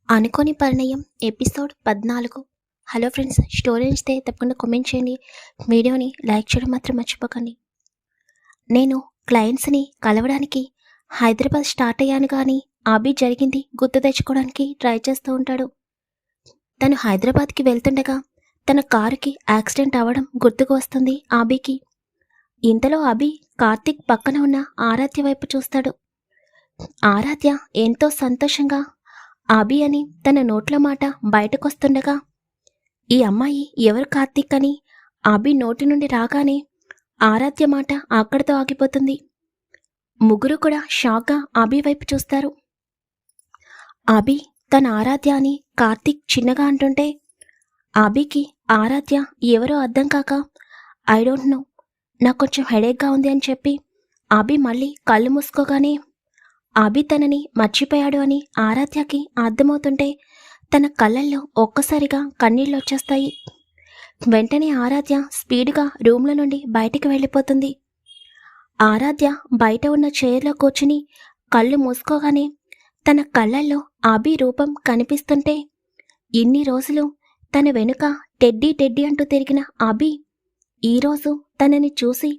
అనుకోని పరిణయం episode 14. Hello friends, story నచ్చితే తప్పకుండా కామెంట్ చేయండి. వీడియోని లైక్ చేయడం మాత్రం మర్చిపోకండి. నేను క్లయింట్స్ని కలవడానికి హైదరాబాద్ స్టార్ట్ అయ్యాను, కానీ అభి జరిగింది గుర్తు తెచ్చుకోవడానికి ట్రై చేస్తూ ఉంటాడు. తను హైదరాబాద్కి వెళ్తుండగా తన కారుకి యాక్సిడెంట్ అవ్వడం గుర్తుకు వస్తుంది అభికి. ఇంతలో అభి కార్తిక్ పక్కన ఉన్న ఆరాధ్య వైపు చూస్తాడు. ఆరాధ్య ఎంతో సంతోషంగా అభి అని తన నోట్ల మాట బయటకొస్తుండగా, ఈ అమ్మాయి ఎవరు కార్తిక్ అని అభి నోటి నుండి రాగానే ఆరాధ్య మాట అక్కడితో ఆగిపోతుంది. ముగ్గురు కూడా షాక్గా అభి వైపు చూస్తారు. అభి తన ఆరాధ్య అని కార్తిక్ చిన్నగా అంటుంటే అభికి ఆరాధ్య ఎవరో అర్థం కాక, ఐ డోంట్ నో, నాకు కొంచెం హెడేక్గా ఉంది అని చెప్పి అభి మళ్ళీ కళ్ళు మూసుకోగానే అభి తనని మర్చిపోయాడు అని ఆరాధ్యకి అర్థమవుతుంటే తన కళ్ళల్లో ఒక్కసారిగా కన్నీళ్ళు వచ్చేస్తాయి. వెంటనే ఆరాధ్య స్పీడ్గా రూమ్ల నుండి బయటికి వెళ్ళిపోతుంది. ఆరాధ్య బయట ఉన్న చైర్లో కూర్చుని కళ్ళు మూసుకోగానే తన కళ్ళల్లో అభి రూపం కనిపిస్తుంటే, ఇన్ని రోజులు తన వెనుక టెడ్డీ టెడ్డీ అంటూ తిరిగిన అభి ఈరోజు తనని చూసి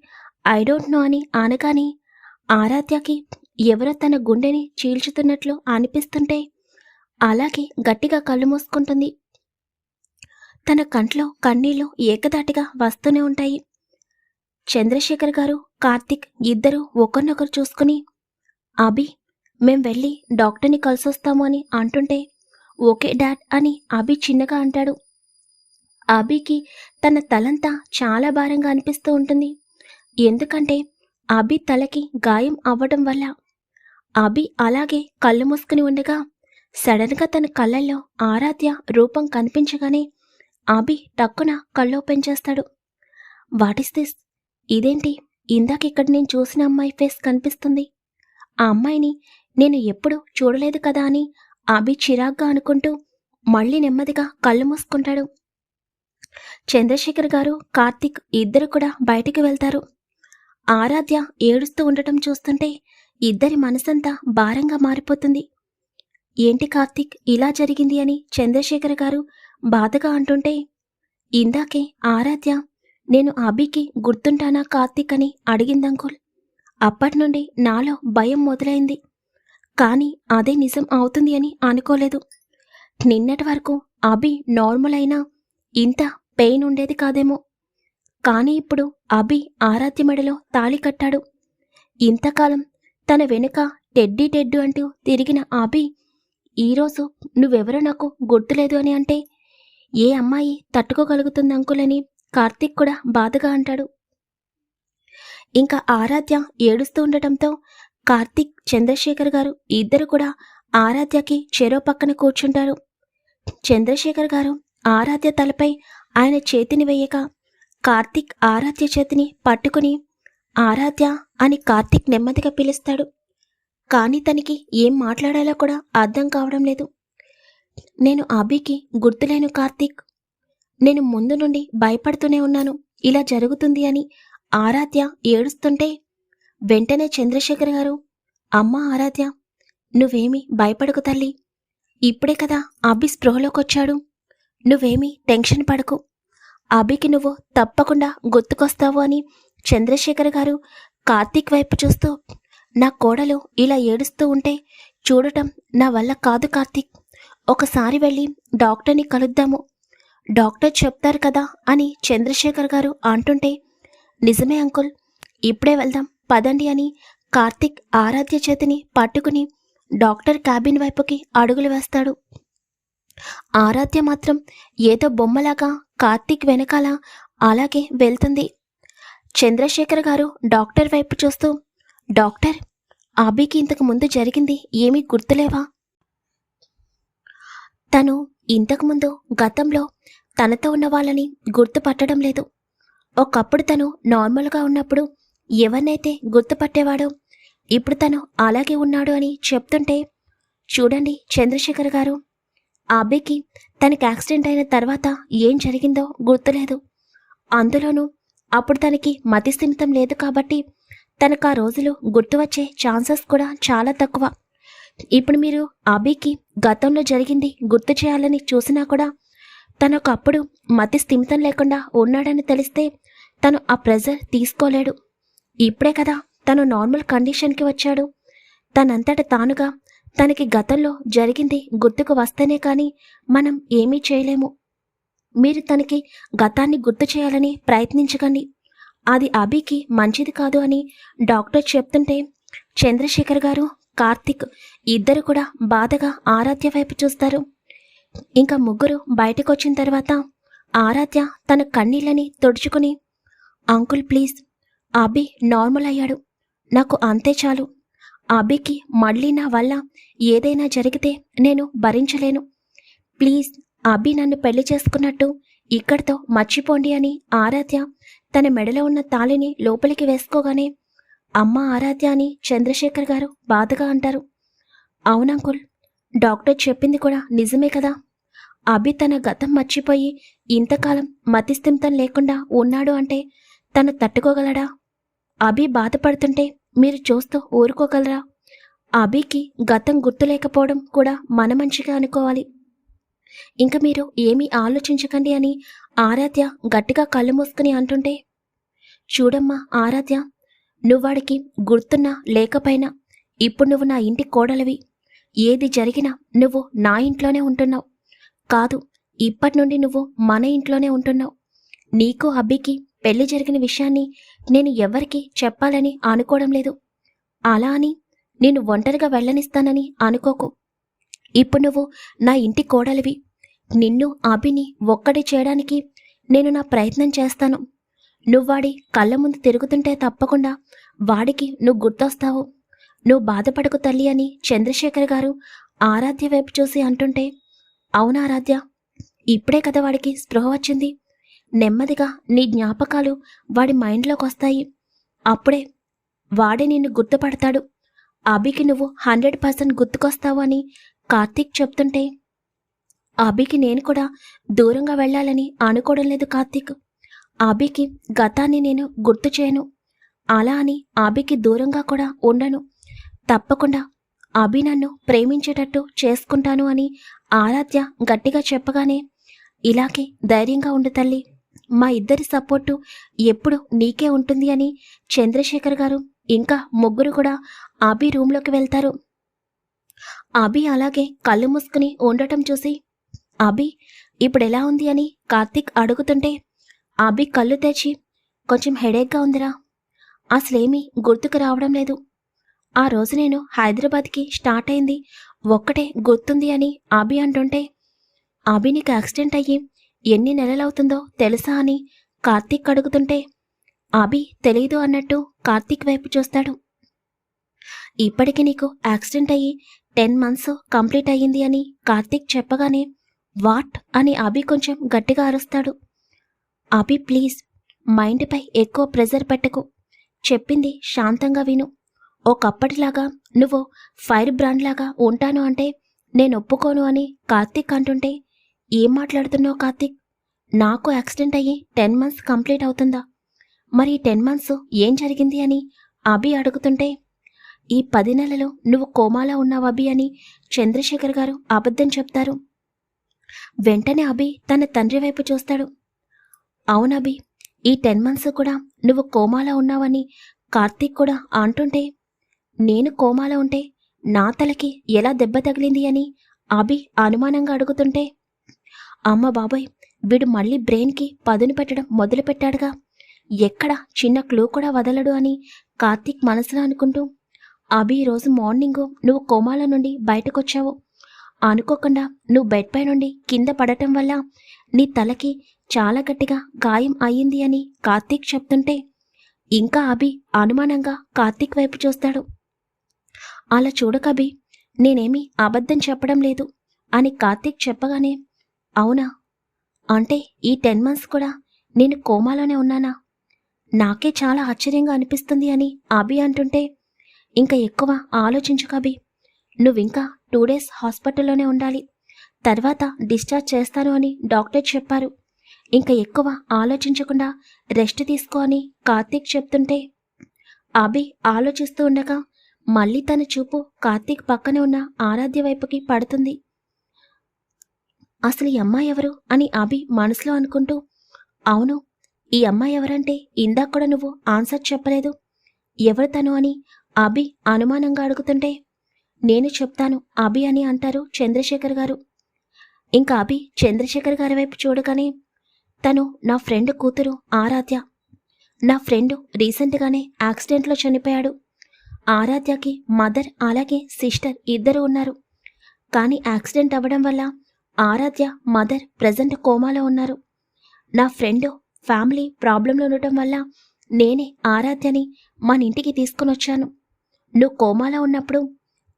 ఐ డోంట్ నో అని అనగానే ఆరాధ్యకి ఎవరో తన గుండెని చీల్చుతున్నట్లు అనిపిస్తుంటే అలాగే గట్టిగా కళ్ళు మూసుకుంటుంది. తన కంట్లో కన్నీళ్లు ఏకదాటిగా వస్తూనే ఉంటాయి. చంద్రశేఖర్ గారు, కార్తిక్ ఇద్దరు ఒకరినొకరు చూసుకుని, అభి మేం వెళ్ళి డాక్టర్ని కలిసొస్తాము అని అంటుంటే, ఓకే డాడ్ అని అభి చిన్నగా అంటాడు. అభికి తన తలంతా చాలా భారంగా అనిపిస్తూ ఉంటుంది. ఎందుకంటే అభి తలకి గాయం అవ్వడం వల్ల. అభి అలాగే కళ్ళు మూసుకుని ఉండగా సడన్గా తన కళ్ళల్లో ఆరాధ్య రూపం కనిపించగానే అభి టక్కున కళ్ళు ఓపెన్ చేస్తాడు. What is this? ఇదేంటి, ఇందాక ఇక్కడ నేను చూసిన అమ్మాయి ఫేస్ కనిపిస్తుంది. ఆ అమ్మాయిని నేను ఎప్పుడు చూడలేదు కదా అని అభి చిరాగ్గా అనుకుంటూ మళ్ళీ నెమ్మదిగా కళ్ళు మూసుకుంటాడు. చంద్రశేఖర్ గారు, కార్తిక్ ఇద్దరు కూడా బయటికి వెళ్తారు. ఆరాధ్య ఏడుస్తూ ఉండటం చూస్తుంటే ఇద్దరి మనసంతా భారంగా మారిపోతుంది. ఏంటి కార్తిక్ ఇలా జరిగింది అని చంద్రశేఖర్ గారు బాధగా అంటుంటే, ఇందాకే ఆరాధ్య నేను అభికి గుర్తుంటానా కార్తిక్ అని అడిగిందంకుల్. అప్పటి నుండి నాలో భయం మొదలైంది, కానీ అదే నిజం అవుతుంది అని అనుకోలేదు. నిన్నటి వరకు అభి నార్మల్ అయినా ఇంత పెయిన్ ఉండేది కాదేమో, కానీ ఇప్పుడు అభి ఆరాధ్య మెడలో తాళి కట్టాడు. ఇంతకాలం తన వెనుక టెడ్డీ టెడ్డు అంటూ తిరిగిన అభి ఈరోజు నువ్వెవరో నాకు గుర్తులేదు అని అంటే ఏ అమ్మాయి తట్టుకోగలుగుతుంది అంకుల్ అని కార్తిక్ కూడా బాధగా అంటాడు. ఇంకా ఆరాధ్య ఏడుస్తూ ఉండటంతో కార్తిక్, చంద్రశేఖర్ గారు ఇద్దరు కూడా ఆరాధ్యకి చెరో పక్కన కూర్చుంటారు. చంద్రశేఖర్ గారు ఆరాధ్య తలపై ఆయన చేతిని వేయక కార్తిక్ ఆరాధ్య చేతిని పట్టుకుని ఆరాధ్య అని కార్తిక్ నెమ్మదిగా పిలుస్తాడు. కానీ తనకి ఏం మాట్లాడాలో కూడా అర్థం కావడం లేదు. నేను అభికి గుర్తులేను కార్తిక్, నేను ముందు నుండి భయపడుతూనే ఉన్నాను ఇలా జరుగుతుంది అని ఆరాధ్య ఏడుస్తుంటే వెంటనే చంద్రశేఖర్ గారు, అమ్మా ఆరాధ్య, నువ్వేమీ భయపడకు తల్లి, ఇప్పుడే కదా అభి స్పృహలోకొచ్చాడు, నువ్వేమీ టెన్షన్ పడకు, అభికి నువ్వు తప్పకుండా గుర్తుకొస్తావు అని చంద్రశేఖర్ గారు కార్తిక్ వైపు చూస్తూ, నా కోడలు ఇలా ఏడుస్తూ ఉంటే చూడటం నా వల్ల కాదు కార్తిక్, ఒకసారి వెళ్ళి డాక్టర్ని కలుద్దాము, డాక్టర్ చెప్తారు కదా అని చంద్రశేఖర్ గారు అంటుంటే, నిజమే అంకుల్, ఇప్పుడే వెళ్దాం పదండి అని కార్తిక్ ఆరాధ్య చేతిని పట్టుకుని డాక్టర్ క్యాబిన్ వైపుకి అడుగులు వేస్తాడు. ఆరాధ్య మాత్రం ఏదో బొమ్మలాగా కార్తిక్ వెనకాల అలాగే వెళ్తుంది. చంద్రశేఖర్ గారు డాక్టర్ వైపు చూస్తూ, డాక్టర్, అభికి ఇంతకు ముందు జరిగింది ఏమీ గుర్తులేవా? తను ఇంతకుముందు గతంలో తనతో ఉన్న వాళ్ళని గుర్తుపట్టడం లేదు. ఒకప్పుడు తను నార్మల్గా ఉన్నప్పుడు ఎవరినైతే గుర్తుపట్టేవాడో ఇప్పుడు తను అలాగే ఉన్నాడు అని చెప్తుంటే, చూడండి చంద్రశేఖర్ గారు, అభికి తనకి యాక్సిడెంట్ అయిన తర్వాత ఏం జరిగిందో గుర్తులేదు. అందులోనూ అప్పుడు తనకి మతిస్థిమితం లేదు కాబట్టి తనకు ఆ రోజులు గుర్తు వచ్చే ఛాన్సెస్ కూడా చాలా తక్కువ. ఇప్పుడు మీరు అభికి గతంలో జరిగింది గుర్తు చేయాలని చూసినా కూడా తనొకప్పుడు మతి స్థిమితం లేకుండా ఉన్నాడని తెలిస్తే తను ఆ ప్రెజర్ తీసుకోలేడు. ఇప్పుడే కదా తను నార్మల్ కండిషన్కి వచ్చాడు. తనంతట తానుగా తనకి గతంలో జరిగింది గుర్తుకు వస్తేనే కానీ మనం ఏమీ చేయలేము. మీరు తనకి గతాన్ని గుర్తు చేయాలని ప్రయత్నించకండి. అది అభికి మంచిది కాదు అని డాక్టర్ చెప్తుంటే చంద్రశేఖర్ గారు, కార్తిక్ ఇద్దరు కూడా బాధగా ఆరాధ్య వైపు చూస్తారు. ఇంకా ముగ్గురు బయటకొచ్చిన తర్వాత ఆరాధ్య తన కన్నీళ్ళని తుడుచుకుని, అంకుల్ ప్లీజ్, అభి నార్మల్ అయ్యాడు, నాకు అంతే చాలు. అభికి మళ్ళీ నా వల్ల ఏదైనా జరిగితే నేను భరించలేను. ప్లీజ్ అభి నన్ను పెళ్లి చేసుకున్నట్టు ఇక్కడితో మర్చిపోండి అని ఆరాధ్య తన మెడలో ఉన్న తాళిని లోపలికి వేసుకోగానే అమ్మ ఆరాధ్య అని చంద్రశేఖర్ గారు బాధగా అంటారు. అవునంకుల్, డాక్టర్ చెప్పింది కూడా నిజమే కదా. అభి తన గతం మర్చిపోయి ఇంతకాలం మతిస్థిమితం లేకుండా ఉన్నాడు అంటే తను తట్టుకోగలడా? అభి బాధపడుతుంటే మీరు చూస్తూ ఊరుకోగలరా? అభికి గతం గుర్తు లేకపోవడం కూడా మన మంచిగా అనుకోవాలి. ఇంక మీరు ఏమీ ఆలోచించకండి అని ఆరాధ్య గట్టిగా కళ్ళు మూసుకుని అంటుంటే, చూడమ్మా ఆరాధ్య, నువ్వాడికి గుర్తున్నా లేకపోయినా ఇప్పుడు నువ్వు నా ఇంటి కోడలివి. ఏది జరిగినా నువ్వు నా ఇంట్లోనే ఉంటున్నావు. కాదు, ఇప్పటి నుండి నువ్వు మన ఇంట్లోనే ఉంటున్నావు. నీకు అబ్బికి పెళ్లి జరిగిన విషయాన్ని నేను ఎవరికి చెప్పాలని అనుకోవడం లేదు. అలా అని నేను ఒంటరిగా వెళ్ళనిస్తానని అనుకోకు. ఇప్పుడు నువ్వు నా ఇంటి కోడలివి. నిన్ను అభిని ఒక్కడే చేయడానికి నేను నా ప్రయత్నం చేస్తాను. నువ్వాడి కళ్ళ ముందు తిరుగుతుంటే తప్పకుండా వాడికి నువ్వు గుర్తొస్తావు. నువ్వు బాధపడకు తల్లి అని చంద్రశేఖర్ గారు ఆరాధ్య వైపు చూసి అంటుంటే, అవునా ఆరాధ్య, ఇప్పుడే కదా వాడికి స్పృహ వచ్చింది. నెమ్మదిగా నీ జ్ఞాపకాలు వాడి మైండ్లోకి వస్తాయి. అప్పుడే వాడే నిన్ను గుర్తుపడతాడు. అభికి నువ్వు 100% గుర్తుకొస్తావు అని కార్తీక్ చెప్తుంటే, అభికి నేను కూడా దూరంగా వెళ్ళాలని అనుకోవడం లేదు కార్తీక్. అభికి గతాన్ని నేను గుర్తు చేయను. అలా అని అభికి దూరంగా కూడా ఉండను. తప్పకుండా అభి నన్ను ప్రేమించేటట్టు చేసుకుంటాను అని ఆరాధ్య గట్టిగా చెప్పగానే, ఇలాగే ధైర్యంగా ఉండు తల్లి, మా ఇద్దరి సపోర్టు ఎప్పుడు నీకే ఉంటుంది అని చంద్రశేఖర్ గారు ఇంకా ముగ్గురు కూడా అభి రూంలోకి వెళ్తారు. అభి అలాగే కళ్ళు మూసుకుని ఉండటం చూసి, అభి ఇప్పుడెలా ఉంది అని కార్తీక్ అడుగుతుంటే, అభి కళ్ళు తెచ్చి, కొంచెం హెడేక్గా ఉందిరా, అసలేమీ గుర్తుకు రావడం లేదు. ఆ రోజు నేను హైదరాబాద్కి స్టార్ట్ అయింది ఒక్కటే గుర్తుంది అని అభి అంటుంటే, అభి నీకు యాక్సిడెంట్ అయ్యి ఎన్ని నెలలవుతుందో తెలుసా అని కార్తీక్ అడుగుతుంటే, అభి తెలీదు అన్నట్టు కార్తీక్ వైపు చూస్తాడు. ఇప్పటికి నీకు యాక్సిడెంట్ అయ్యి 10 months కంప్లీట్ అయ్యింది అని కార్తీక్ చెప్పగానే, వాట్ అని అభి కొంచెం గట్టిగా అరుస్తాడు. అభి ప్లీజ్, మైండ్పై ఎక్కువ ప్రెజర్ పెట్టకు, చెప్పింది శాంతంగా విను. ఒకప్పటిలాగా నువ్వు ఫైర్ బ్రాండ్ లాగా ఉంటాను అంటే నేను ఒప్పుకోను అని కార్తీక్ అంటుంటే, ఏం మాట్లాడుతున్నావు కార్తీక్? నాకు యాక్సిడెంట్ అయ్యి 10 months కంప్లీట్ అవుతుందా? మరి 10 months ఏం జరిగింది అని అభి అడుగుతుంటే, ఈ 10 నెలలు నువ్వు కోమాలో ఉన్నావు అభి అని చంద్రశేఖర్ గారు అబద్ధం చెప్తారు. వెంటనే అభి తన తండ్రి వైపు చూస్తాడు. అవునభి, ఈ 10 months కూడా నువ్వు కోమాలో ఉన్నావని కార్తీక్ కూడా అంటుంటే, నేను కోమాలో ఉంటే నా తలకి ఎలా దెబ్బ తగిలింది అని అభి అనుమానంగా అడుగుతుంటే, అమ్మ బాబోయ్, వీడు మళ్ళీ బ్రెయిన్కి పదును పెట్టడం మొదలు పెట్టాడుగా, ఎక్కడ చిన్న క్లూ కూడా వదలడు అని కార్తీక్ మనసులో అనుకుంటూ, అభి ఈరోజు మార్నింగ్ నువ్వు కోమాలో నుండి బయటకొచ్చావు. అనుకోకుండా నువ్వు బెడ్ పై నుండి కింద పడటం వల్ల నీ తలకి చాలా గట్టిగా గాయం అయ్యింది అని కార్తీక్ చెప్తుంటే, ఇంకా అభి అనుమానంగా కార్తీక్ వైపు చూస్తాడు. అలా చూడకభి, నేనేమీ అబద్ధం చెప్పడం లేదు అని కార్తీక్ చెప్పగానే, అవునా, అంటే ఈ 10 months కూడా నేను కోమాలోనే ఉన్నానా? నాకే చాలా ఆశ్చర్యంగా అనిపిస్తుంది అని అభి అంటుంటే, ఇంకా ఎక్కువ ఆలోచించుకభి, నువ్వింకా 2 days హాస్పిటల్లోనే ఉండాలి, తర్వాత డిశ్చార్జ్ చేస్తాను అని డాక్టర్ చెప్పారు. ఇంకా ఎక్కువ ఆలోచించకుండా రెస్ట్ తీసుకో అని కార్తీక్ చెప్తుంటే, అభి ఆలోచిస్తూ ఉండగా మళ్ళీ తన చూపు కార్తీక్ పక్కనే ఉన్న ఆరాధ్య వైపుకి పడుతుంది. అసలు ఈ అమ్మాయి ఎవరు అని అభి మనసులో అనుకుంటూ, అవును, ఈ అమ్మాయి ఎవరంటే ఇందాక కూడా నువ్వు ఆన్సర్ చెప్పలేదు, ఎవరు తను అని అభి అనుమానంగా అడుగుతుంటే, నేను చెప్తాను అభి అని అంటారు చంద్రశేఖర్ గారు. ఇంకా అభి చంద్రశేఖర్ గారి వైపు చూడగానే, తను నా ఫ్రెండ్ కూతురు ఆరాధ్య. నా ఫ్రెండ్ రీసెంట్గానే యాక్సిడెంట్లో చనిపోయాడు. ఆరాధ్యకి మదర్ అలాగే సిస్టర్ ఇద్దరు ఉన్నారు. కానీ యాక్సిడెంట్ అవ్వడం వల్ల ఆరాధ్య మదర్ ప్రజెంట్ కోమాలో ఉన్నారు. నా ఫ్రెండ్ ఫ్యామిలీ ప్రాబ్లంలో ఉండటం వల్ల నేనే ఆరాధ్యని మన ఇంటికి తీసుకుని వచ్చాను. నువ్వు కోమాలో ఉన్నప్పుడు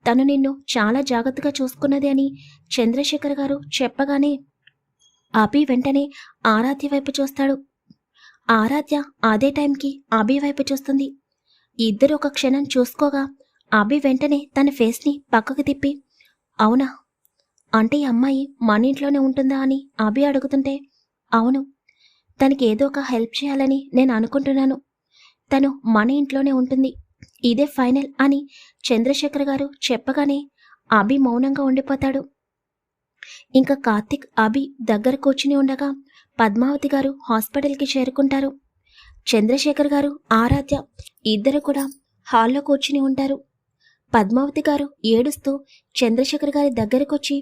తను నిన్ను చాలా జాగ్రత్తగా చూసుకున్నది అని చంద్రశేఖర్ గారు చెప్పగానే అభి వెంటనే ఆరాధ్య వైపు చూస్తాడు. ఆరాధ్య అదే టైంకి అభి వైపు చూస్తుంది. ఇద్దరు ఒక క్షణం చూసుకోగా అభి వెంటనే తన ఫేస్ని పక్కకు తిప్పి, అవునా, అంటే ఈ అమ్మాయి మన ఇంట్లోనే ఉంటుందా అని అభి అడుగుతుంటే, అవును, తనకి ఏదో ఒక హెల్ప్ చేయాలని నేను అనుకుంటున్నాను. తను మన ఇంట్లోనే ఉంటుంది, ఇదే ఫైనల్ అని చంద్రశేఖర్ గారు చెప్పగానే అభి మౌనంగా ఉండిపోతాడు. ఇంకా కార్తీక్ అభి దగ్గర కూర్చుని ఉండగా పద్మావతి గారు హాస్పిటల్కి చేరుకుంటారు. చంద్రశేఖర్ గారు ఆరాధ్య ఇద్దరు కూడా హాల్లో కూర్చుని ఉంటారు. పద్మావతి గారు ఏడుస్తూ చంద్రశేఖర్ గారి దగ్గరకొచ్చి,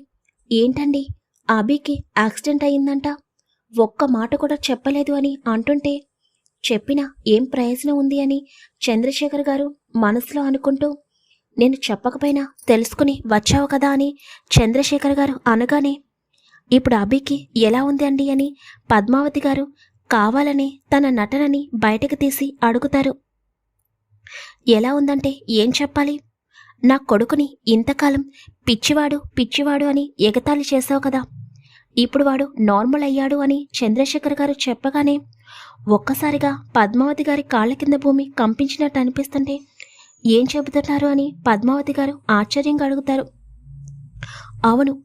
ఏంటండి, అభికి యాక్సిడెంట్ అయిందంట, ఒక్క మాట కూడా చెప్పలేదు అని అంటుంటే, చెప్పినా ఏం ప్రయోజనం ఉంది అని చంద్రశేఖర్ గారు మనసులో అనుకుంటూ, నేను చెప్పకపోయినా తెలుసుకుని వచ్చావు కదా అని చంద్రశేఖర్ గారు అనగానే, ఇప్పుడు అభికి ఎలా ఉంది అండి అని పద్మావతి గారు కావాలనే తన నటనని బయటకు తీసి అడుగుతారు. ఎలా ఉందంటే ఏం చెప్పాలి, నా కొడుకుని ఇంతకాలం పిచ్చివాడు పిచ్చివాడు అని ఎగతాళి చేశావు కదా, ఇప్పుడు వాడు నార్మల్ అయ్యాడు అని చంద్రశేఖర్ గారు చెప్పగానే ఒక్కసారిగా పద్మావతి గారి కాళ్ళ కింద భూమి కంపించినట్టు అనిపిస్తుంటే, ఏం చెబుతున్నారు అని పద్మావతి గారు ఆశ్చర్యంగా అడుగుతారు. అవును,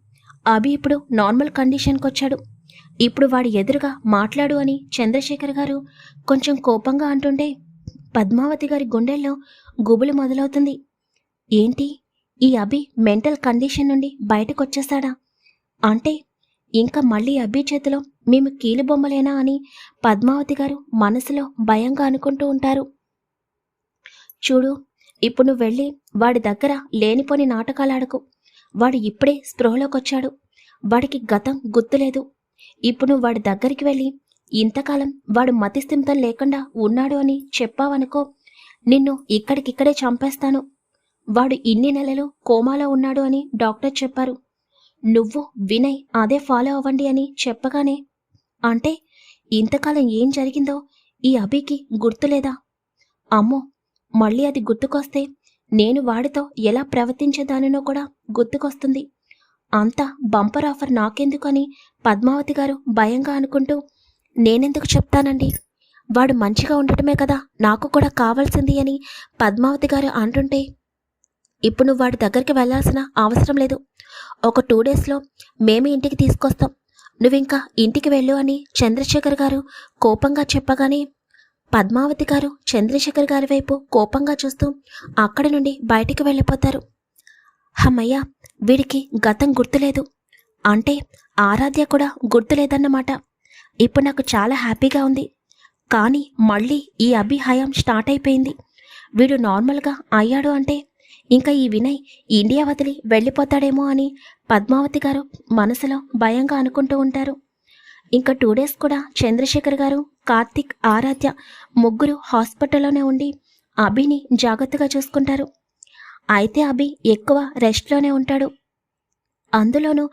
అభి ఇప్పుడు నార్మల్ కండిషన్కి వచ్చాడు, ఇప్పుడు వాడి ఎదురుగా మాట్లాడు అని చంద్రశేఖర్ గారు కొంచెం కోపంగా అంటుంటే పద్మావతి గారి గుండెల్లో గుబులు మొదలవుతుంది. ఏంటి, ఈ అభి మెంటల్ కండిషన్ నుండి బయటకు వచ్చేసాడా? అంటే ఇంకా మళ్ళీ అభి చేతిలో మేము కీలుబొమ్మలేనా అని పద్మావతి గారు మనసులో భయంగా అనుకుంటూ ఉంటారు. చూడు, ఇప్పుడు నువ్వు వెళ్ళి వాడి దగ్గర లేనిపోని నాటకాలాడకు. వాడు ఇప్పుడే స్పృహలోకి వచ్చాడు, వాడికి గతం గుర్తులేదు. ఇప్పుడు నువ్వు వాడి దగ్గరికి వెళ్ళి ఇంతకాలం వాడు మతిస్థిమితం లేకుండా ఉన్నాడు అని చెప్పావనుకో, నిన్ను ఇక్కడికిక్కడే చంపేస్తాను. వాడు ఇన్ని నెలలు కోమాలో ఉన్నాడు అని డాక్టర్ చెప్పారు, నువ్వు వినయ్ అదే ఫాలో అవ్వండి అని చెప్పగానే, అంటే ఇంతకాలం ఏం జరిగిందో ఈ అభికి గుర్తులేదా? అమ్మో, మళ్ళీ అది గుర్తుకొస్తే నేను వాడితో ఎలా ప్రవర్తించేదానినో కూడా గుర్తుకొస్తుంది. అంతా బంపర్ ఆఫర్ నాకెందుకని పద్మావతి గారు భయంగా అనుకుంటూ, నేనెందుకు చెప్తానండి, వాడు మంచిగా ఉండటమే కదా నాకు కూడా కావాల్సింది అని పద్మావతి గారు అంటుంటే, ఇప్పుడు నువ్వు వాడి దగ్గరికి వెళ్ళాల్సిన అవసరం లేదు. ఒక 2 డేస్లో మేమే ఇంటికి తీసుకొస్తాం, నువ్వింకా ఇంటికి వెళ్ళు అని చంద్రశేఖర్ గారు కోపంగా చెప్పగానే పద్మావతి గారు చంద్రశేఖర్ గారి వైపు కోపంగా చూస్తూ అక్కడి నుండి బయటికి వెళ్ళిపోతారు. అమ్మయ్య, వీడికి గతం గుర్తులేదు అంటే ఆరాధ్య కూడా గుర్తులేదన్నమాట. ఇప్పుడు నాకు చాలా హ్యాపీగా ఉంది. కానీ మళ్ళీ ఈ అభి హయాం స్టార్ట్ అయిపోయింది. వీడు నార్మల్గా అయ్యాడు అంటే ఇంకా ఈ వినయ్ ఇండియా వదిలి వెళ్ళిపోతాడేమో అని పద్మావతి గారు మనసులో భయంగా అనుకుంటూ ఉంటారు. ఇంకా 2 డేస్ కూడా చంద్రశేఖర్ గారు, కార్తీక్, ఆరాధ్య ముగ్గురు హాస్పిటల్లోనే ఉండి అభిని జాగ్రత్తగా చూసుకుంటారు. అయితే అభి ఎక్కువ రెస్ట్లోనే ఉంటాడు. అందులోనూ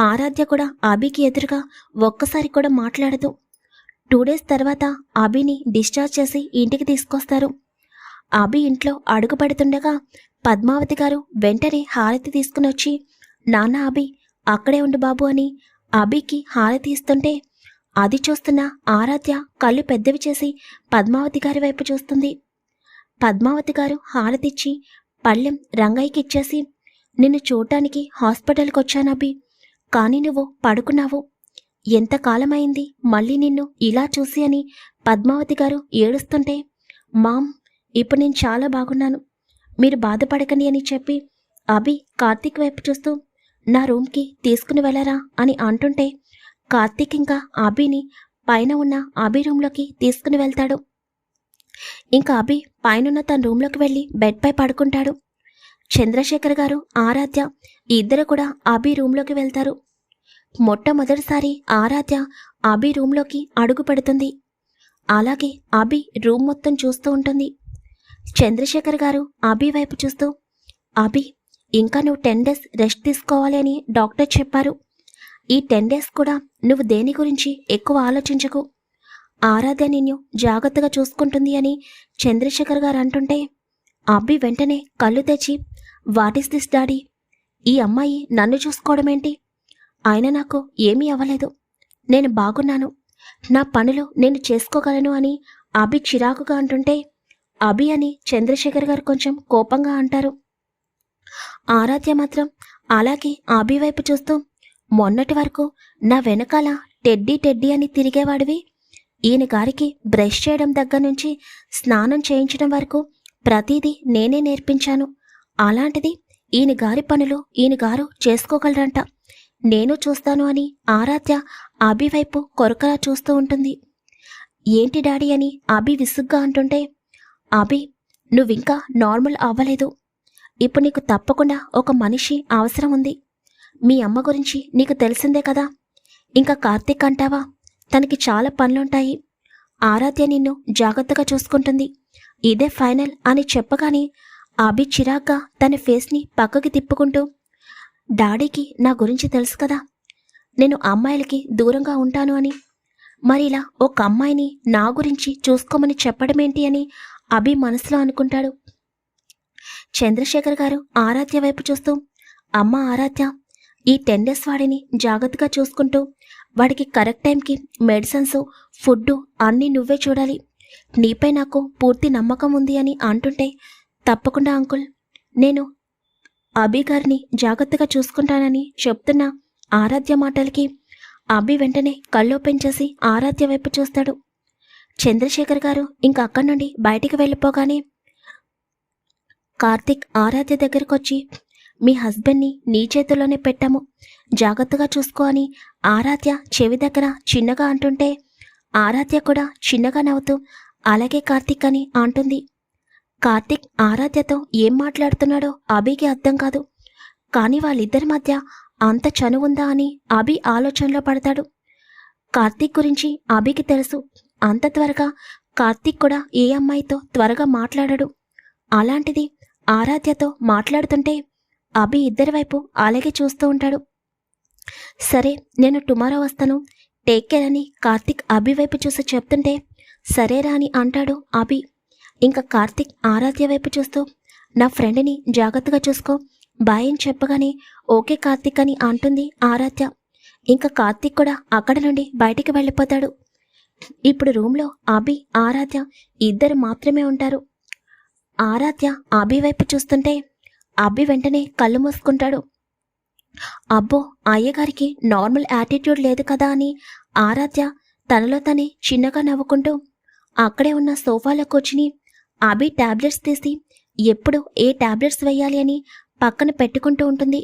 ఆరాధ్య కూడా అభికి ఎదురుగా ఒక్కసారి కూడా మాట్లాడదు. 2 డేస్ తర్వాత అభిని డిశ్చార్జ్ చేసి ఇంటికి తీసుకొస్తారు. అభి ఇంట్లో అడుగు పెడుతుండగా పద్మావతి గారు వెంటనే హారతి తీసుకుని వచ్చి, నాన్న అభి అక్కడే ఉండు బాబు అని అభికి హారతి ఇస్తుంటే అది చూస్తున్న ఆరాధ్య కళ్ళు పెద్దవి చేసి పద్మావతి గారి వైపు చూస్తుంది. పద్మావతి గారు హారతిచ్చి పళ్ళెం రంగయ్యకి ఇచ్చేసి, నిన్ను చూడటానికి హాస్పిటల్కి వచ్చాను అభి, కానీ నువ్వు పడుకున్నావు, ఎంతకాలమైంది మళ్ళీ నిన్ను ఇలా చూసి అని పద్మావతి గారు ఏడుస్తుంటే, మామ్ ఇప్పుడు నేను చాలా బాగున్నాను, మీరు బాధపడకండి అని చెప్పి అభి కార్తీక్ వైపు చూస్తూ నా రూమ్కి తీసుకుని వెళ్ళరా అని అంటుంటే కార్తీక్ ఇంకా అభిని పైన ఉన్న అభి రూమ్లోకి తీసుకుని వెళ్తాడు. ఇంకా అభి పైనున్న తన రూమ్లోకి వెళ్ళి బెడ్పై పడుకుంటాడు. చంద్రశేఖర్ గారు, ఆరాధ్య ఇద్దరు కూడా అభి రూమ్లోకి వెళ్తారు. మొట్టమొదటిసారి ఆరాధ్య అభి రూమ్లోకి అడుగు పెడుతుంది. అలాగే అభి రూమ్ మొత్తం చూస్తూ ఉంటుంది. చంద్రశేఖర్ గారు అభి వైపు చూస్తూ, అభి ఇంకా నువ్వు 10 days రెస్ట్ తీసుకోవాలి అని డాక్టర్ చెప్పారు. ఈ 10 days కూడా నువ్వు దేని గురించి ఎక్కువ ఆలోచించకు, ఆరాధ్య నిన్ను జాగ్రత్తగా చూసుకుంటుంది అని చంద్రశేఖర్ గారు అంటుంటే అభి వెంటనే కళ్ళు తెచ్చి, వాట్ ఈస్ దిస్ డాడీ, ఈ అమ్మాయి నన్ను చూసుకోవడమేంటి, ఆయన నాకు ఏమీ అవ్వలేదు, నేను బాగున్నాను, నా పనులు నేను చేసుకోగలను అని అభి చిరాకుగా అంటుంటే అభి అని చంద్రశేఖర్ గారు కొంచెం కోపంగా అంటారు. ఆరాధ్య మాత్రం అలాగే అభి వైపు చూస్తూ, మొన్నటి వరకు నా వెనకాల టెడ్డీ టెడ్డీ అని తిరిగేవాడివి, ఈయన గారికి బ్రష్ చేయడం దగ్గర నుంచి స్నానం చేయించడం వరకు ప్రతిదీ నేనే నేర్పించాను, అలాంటిది ఈయన గారి పనులు ఈయన గారు చేసుకోగలరంట, నేను చూస్తాను అని ఆరాధ్య అభి వైపు కొరకలా చూస్తూ ఉంటుంది. ఏంటి డాడీ అని అభి విసుగ్గా అంటుంటే, అభి నువ్వింకా నార్మల్ అవ్వలేదు, ఇప్పుడు నీకు తప్పకుండా ఒక మనిషి అవసరం ఉంది, మీ అమ్మ గురించి నీకు తెలిసిందే కదా, ఇంకా కార్తీక్ అంటావా, తనకి చాలా పనులుంటాయి, ఆరాధ్య నిన్ను జాగ్రత్తగా చూసుకుంటుంది, ఇదే ఫైనల్ అని చెప్పగానే అభి చిరాగ్గా తన ఫేస్ని పక్కకి తిప్పుకుంటూ, డాడీకి నా గురించి తెలుసు కదా, నేను అమ్మాయిలకి దూరంగా ఉంటాను అని, మరి ఇలా ఒక అమ్మాయిని నా గురించి చూసుకోమని చెప్పడమేంటి అని అభి మనసులో అనుకుంటాడు. చంద్రశేఖర్ గారు ఆరాధ్య వైపు చూస్తూ, అమ్మ ఆరాధ్య, ఈ 10 days వాడిని జాగ్రత్తగా చూసుకుంటూ వాడికి కరెక్ట్ టైంకి మెడిసిన్స్, ఫుడ్ అన్నీ నువ్వే చూడాలి, నీపై నాకు పూర్తి నమ్మకం ఉంది అని అంటుంటే, తప్పకుండా అంకుల్, నేను అభి గారిని జాగ్రత్తగా చూసుకుంటానని చెప్తున్న ఆరాధ్య మాటలకి అభి వెంటనే కళ్ళు ఓపెన్ చేసి ఆరాధ్య వైపు చూస్తాడు. చంద్రశేఖర్ గారు ఇంకా అక్కడి నుండి బయటికి వెళ్ళిపోగానే కార్తీక్ ఆరాధ్య దగ్గరకు వచ్చి, మీ హస్బెండ్ని నీ చేతుల్లోనే పెట్టాము, జాగ్రత్తగా చూసుకో అని ఆరాధ్య చెవి దగ్గర చిన్నగా అంటుంటే ఆరాధ్య కూడా చిన్నగా నవ్వుతూ అలాగే కార్తీక్ అని అంటుంది. కార్తీక్ ఆరాధ్యతో ఏం మాట్లాడుతున్నాడో అభికి అర్థం కాదు, కానీ వాళ్ళిద్దరి మధ్య అంత చనువుందా అని అభి ఆలోచనలో పడతాడు. కార్తీక్ గురించి అభికి తెలుసు, అంత త్వరగా కార్తీక్ కూడా ఏ అమ్మాయితో త్వరగా మాట్లాడడు, అలాంటిది ఆరాధ్యతో మాట్లాడుతుంటే అభి ఇద్దరి వైపు అలాగే చూస్తూ ఉంటాడు. సరే నేను టుమారో వస్తాను, టేక్ కేర్ అని కార్తీక్ అభి వైపు చూసి చెప్తుంటే సరేరా అని అంటాడు అభి. ఇంకా కార్తీక్ ఆరాధ్య వైపు చూస్తూ, నా ఫ్రెండ్ని జాగ్రత్తగా చూసుకో, బాయ్ అని చెప్పగానే ఓకే కార్తీక్ అని అంటుంది ఆరాధ్య. ఇంకా కార్తీక్ కూడా అక్కడ నుండి బయటికి వెళ్ళిపోతాడు. ఇప్పుడు రూమ్లో అభి ఆరాధ్య ఇద్దరు మాత్రమే ఉంటారు. ఆరాధ్య అభి వైపు చూస్తుంటే అభి వెంటనే కళ్ళు మూసుకుంటాడు. అబ్బో, అయ్యగారికి నార్మల్ యాటిట్యూడ్ లేదు కదా అని ఆరాధ్య తనలో తనే చిన్నగా నవ్వుకుంటూ అక్కడే ఉన్న సోఫాలో కూర్చుని అభి టాబ్లెట్స్ తీసి ఎప్పుడు ఏ టాబ్లెట్స్ వేయాలి అని పక్కన పెట్టుకుంటూ ఉంటుంది.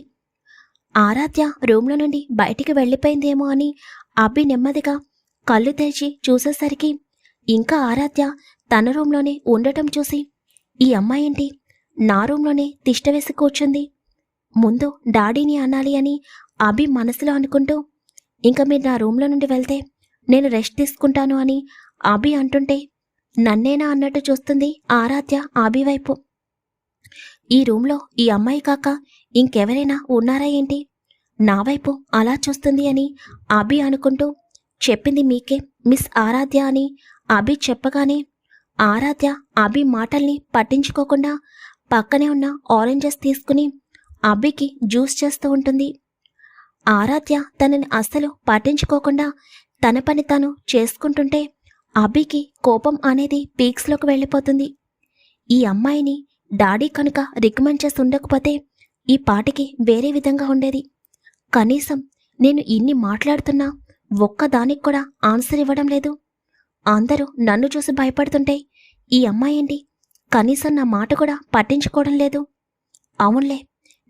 ఆరాధ్య రూమ్లో నుండి బయటికి వెళ్ళిపోయిందేమో అని అభి నెమ్మదిగా కళ్ళు తెరిచి చూసేసరికి ఇంకా ఆరాధ్య తన రూమ్లోనే ఉండటం చూసి, ఈ అమ్మాయి ఏంటి నా రూమ్లోనే తిష్టవేసి కూర్చుంది, ముందు డాడీని అనాలి అని అభి మనసులో అనుకుంటూ, ఇంకా మీరు నా రూమ్లో నుండి వెళ్తే నేను రెస్ట్ తీసుకుంటాను అని అభి అంటుంటే నన్నేనా అన్నట్టు చూస్తుంది ఆరాధ్య అభి వైపు. ఈ రూమ్లో ఈ అమ్మాయి కాక ఇంకెవరైనా ఉన్నారా ఏంటి, నా వైపు అలా చూస్తుంది అని అభి అనుకుంటూ, చెప్పింది మీకే మిస్ ఆరాధ్య అని అభి చెప్పగానే ఆరాధ్య అభి మాటల్ని పట్టించుకోకుండా పక్కనే ఉన్న ఆరెంజెస్ తీసుకుని అభికి జ్యూస్ చేస్తూ ఉంటుంది. ఆరాధ్య తనని అస్సలు పట్టించుకోకుండా తన పని తాను చేసుకుంటుంటే అభికి కోపం అనేది పీక్స్లోకి వెళ్ళిపోతుంది. ఈ అమ్మాయిని డాడీ కనుక రికమెండ్ చేసి ఉండకపోతే ఈ పాటికి వేరే విధంగా ఉండేది, కనీసం నేను ఇన్ని మాట్లాడుతున్నా ఒక్కదానికి కూడా ఆన్సర్ ఇవ్వడం లేదు, అందరూ నన్ను చూసి భయపడుతుంటే ఈ అమ్మాయి ఏంటి కనీసం నా మాట కూడా పట్టించుకోవడం లేదు. అవునులే,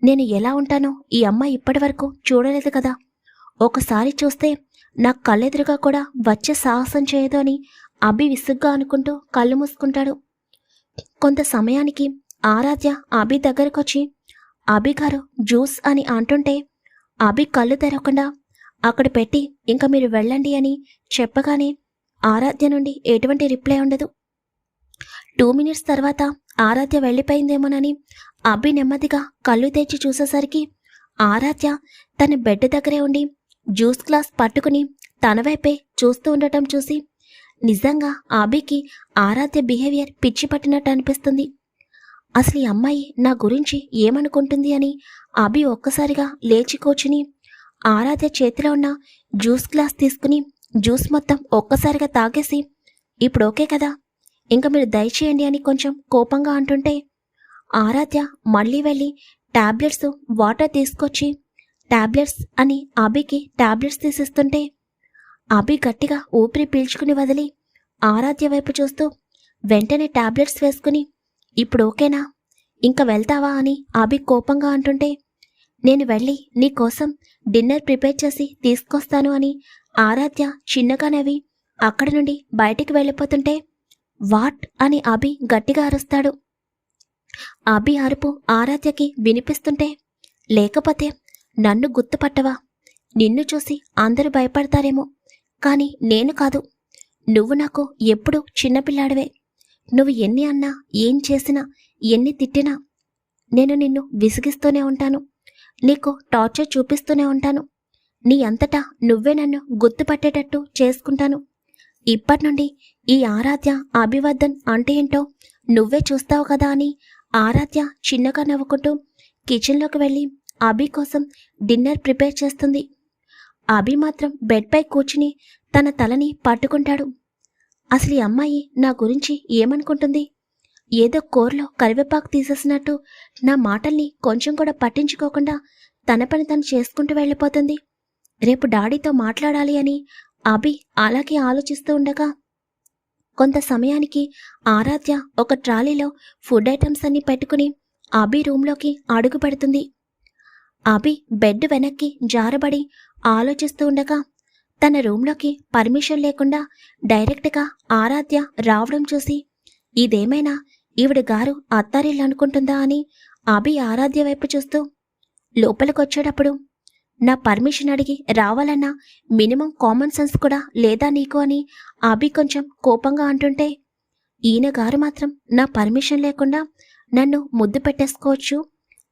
నేను ఎలా ఉంటానో ఈ అమ్మాయి ఇప్పటి వరకు చూడలేదు కదా. ఒకసారి చూస్తే నాకు కళ్ళెదురుగా కూడా వచ్చే సాహసం చేయదు అని అభి విసుగ్గా అనుకుంటూ కళ్ళు మూసుకుంటాడు. కొంత సమయానికి ఆరాధ్య అభి దగ్గరకొచ్చి అభి గారు జ్యూస్ అని అంటుంటే అభి కళ్ళు తెరవకుండా అక్కడ పెట్టి ఇంక మీరు వెళ్ళండి అని చెప్పగానే ఆరాధ్య నుండి ఎటువంటి రిప్లై ఉండదు. 2 మినిట్స్ తర్వాత ఆరాధ్య వెళ్ళిపోయిందేమోనని అభి నెమ్మదిగా కళ్ళు తెచ్చి చూసేసరికి ఆరాధ్య తన బెడ్ దగ్గరే ఉండి జ్యూస్ గ్లాస్ పట్టుకుని తన వైపే చూస్తూ ఉండటం చూసి నిజంగా అభికి ఆరాధ్య బిహేవియర్ పిచ్చి పట్టినట్టు అనిపిస్తుంది. అసలు ఈ అమ్మాయి నా గురించి ఏమనుకుంటుంది అని అభి ఒక్కసారిగా లేచి కూర్చుని ఆరాధ్య చేతిలో ఉన్న జ్యూస్ గ్లాస్ తీసుకుని జ్యూస్ మొత్తం ఒక్కసారిగా తాగేసి ఇప్పుడు ఓకే కదా, ఇంకా మీరు దయచేయండి అని కొంచెం కోపంగా అంటుంటే ఆరాధ్య మళ్ళీ వెళ్ళి టాబ్లెట్స్ వాటర్ తీసుకొచ్చి టాబ్లెట్స్ అని అభికి టాబ్లెట్స్ తీసిస్తుంటే అభి గట్టిగా ఊపిరి పీల్చుకుని వదిలి ఆరాధ్య వైపు చూస్తూ వెంటనే టాబ్లెట్స్ వేసుకుని ఇప్పుడు ఓకేనా, ఇంకా వెళ్తావా అని అభి కోపంగా అంటుంటే నేను వెళ్ళి నీకోసం డిన్నర్ ప్రిపేర్ చేసి తీసుకొస్తాను అని ఆరాధ్య చిన్నగా నవ్వి అక్కడి నుండి బయటికి వెళ్ళిపోతుంటే వాట్ అని అభి గట్టిగా అరుస్తాడు. అభి అరుపు ఆరాధ్యకి వినిపిస్తుంటే లేకపోతే నన్ను గుర్తుపట్టవా, నిన్ను చూసి అందరూ భయపడతారేమో, కానీ నేను కాదు, నువ్వు నాకు ఎప్పుడూ చిన్నపిల్లాడివే. నువ్వు ఎన్ని అన్నా ఏం చేసినా ఎన్ని తిట్టినా నేను నిన్ను విసిగిస్తూనే ఉంటాను, నీకు టార్చర్ చూపిస్తూనే ఉంటాను, నీ అంతటా నువ్వే నన్ను గుర్తుపట్టేటట్టు చేసుకుంటాను. ఇప్పటి నుండి ఈ ఆరాధ్య అభివర్ధన్ అంటే ఏంటో నువ్వే చూస్తావు కదా అని ఆరాధ్య చిన్నగా నవ్వుకుంటూ కిచెన్లోకి వెళ్ళి అభి కోసం డిన్నర్ ప్రిపేర్ చేస్తుంది. అభి మాత్రం బెడ్పై కూర్చుని తన తలని పట్టుకుంటాడు. అసలు ఈ అమ్మాయి నా గురించి ఏమనుకుంటుంది, ఏదో కూరలో కరివేపాకు తీసేసినట్టు నా మాటల్ని కొంచెం కూడా పట్టించుకోకుండా తన పని తను చేసుకుంటూ వెళ్ళిపోతుంది. రేపు డాడీతో మాట్లాడాలి అని అభి అలాగే ఆలోచిస్తూ ఉండగా కొంత సమయానికి ఆరాధ్య ఒక ట్రాలీలో ఫుడ్ ఐటమ్స్ అన్ని పెట్టుకుని అభి రూంలోకి అడుగు పెడుతుంది. అభి బెడ్ వెనక్కి జారబడి ఆలోచిస్తూ ఉండగా తన రూంలోకి పర్మిషన్ లేకుండా డైరెక్ట్గా ఆరాధ్య రావడం చూసి ఇదేమైనా ఈవిడ గారు అత్తారిల్లు అనుకుంటుందా అని అభి ఆరాధ్య వైపు చూస్తూ లోపలికొచ్చేటప్పుడు నా పర్మిషన్ అడిగి రావాలన్న మినిమం కామన్ సెన్స్ కూడా లేదా నీకు అని అభి కొంచెం కోపంగా అంటుంటే ఈయన గారు మాత్రం నా పర్మిషన్ లేకుండా నన్ను ముద్దు పెట్టేసుకోవచ్చు,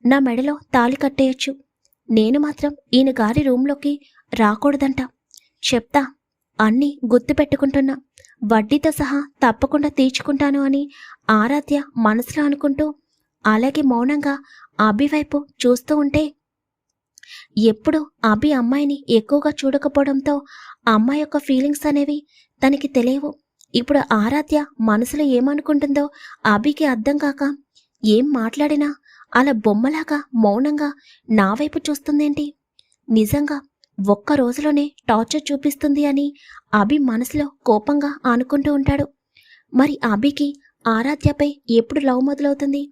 నా మెడలో తాళి కట్టేయచ్చు, నేను మాత్రం ఈయన గారి రూంలోకి రాకూడదంట, చెప్తా, అన్నీ గుర్తు పెట్టుకుంటున్నా, వడ్డీతో సహా తప్పకుండా తీర్చుకుంటాను అని ఆరాధ్య మనసులో అనుకుంటూ అలాగే మౌనంగా అభి వైపు చూస్తూ ఉంటే ఎప్పుడు అభి అమ్మాయిని ఎక్కువగా చూడకపోవడంతో అమ్మాయి యొక్క ఫీలింగ్స్ అనేవి తనకి తెలియవు. ఇప్పుడు ఆరాధ్య మనసులో ఏమనుకుంటుందో అభికి అర్థం కాక ఏం మాట్లాడినా అలా బొమ్మలాగా మౌనంగా నా వైపు చూస్తుందేంటి, నిజంగా ఒక్క రోజులోనే టార్చర్ చూపిస్తుంది అని అభి మనసులో కోపంగా అనుకుంటూ ఉంటాడు. మరి అభికి ఆరాధ్యపై ఎప్పుడు లవ్ మొదలవుతుంది?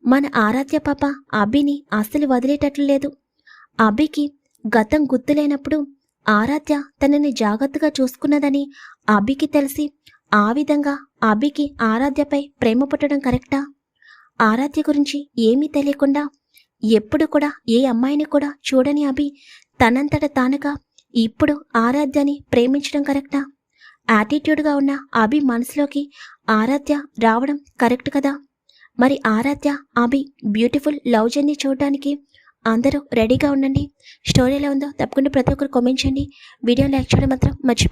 మన ఆరాధ్య పాప అభిని అస్సలు వదిలేటట్లు లేదు. అభికి గతం గుర్తులేనప్పుడు ఆరాధ్య తనని జాగ్రత్తగా చూసుకున్నదని అభికి తెలిసి ఆ విధంగా అభికి ఆరాధ్యపై ప్రేమ పుట్టడం కరెక్టా? ఆరాధ్య గురించి ఏమీ తెలియకుండా ఎప్పుడు కూడా ఏ అమ్మాయిని కూడా చూడని అభి తనంతట తానుగా ఇప్పుడు ఆరాధ్యని ప్రేమించడం కరెక్టా? యాటిట్యూడ్గా ఉన్న అభి మనసులోకి ఆరాధ్య రావడం కరెక్ట్ కదా? మరి ఆరాధ్య అభి బ్యూటిఫుల్ లవ్ జర్నీ చూడడానికి అందరూ రెడీగా ఉండండి. స్టోరీ ఎలా ఉందో తప్పకుండా ప్రతి ఒక్కరు కామెంట్ చేయండి. వీడియో లైక్ చేయడం మాత్రం మర్చిపోకండి.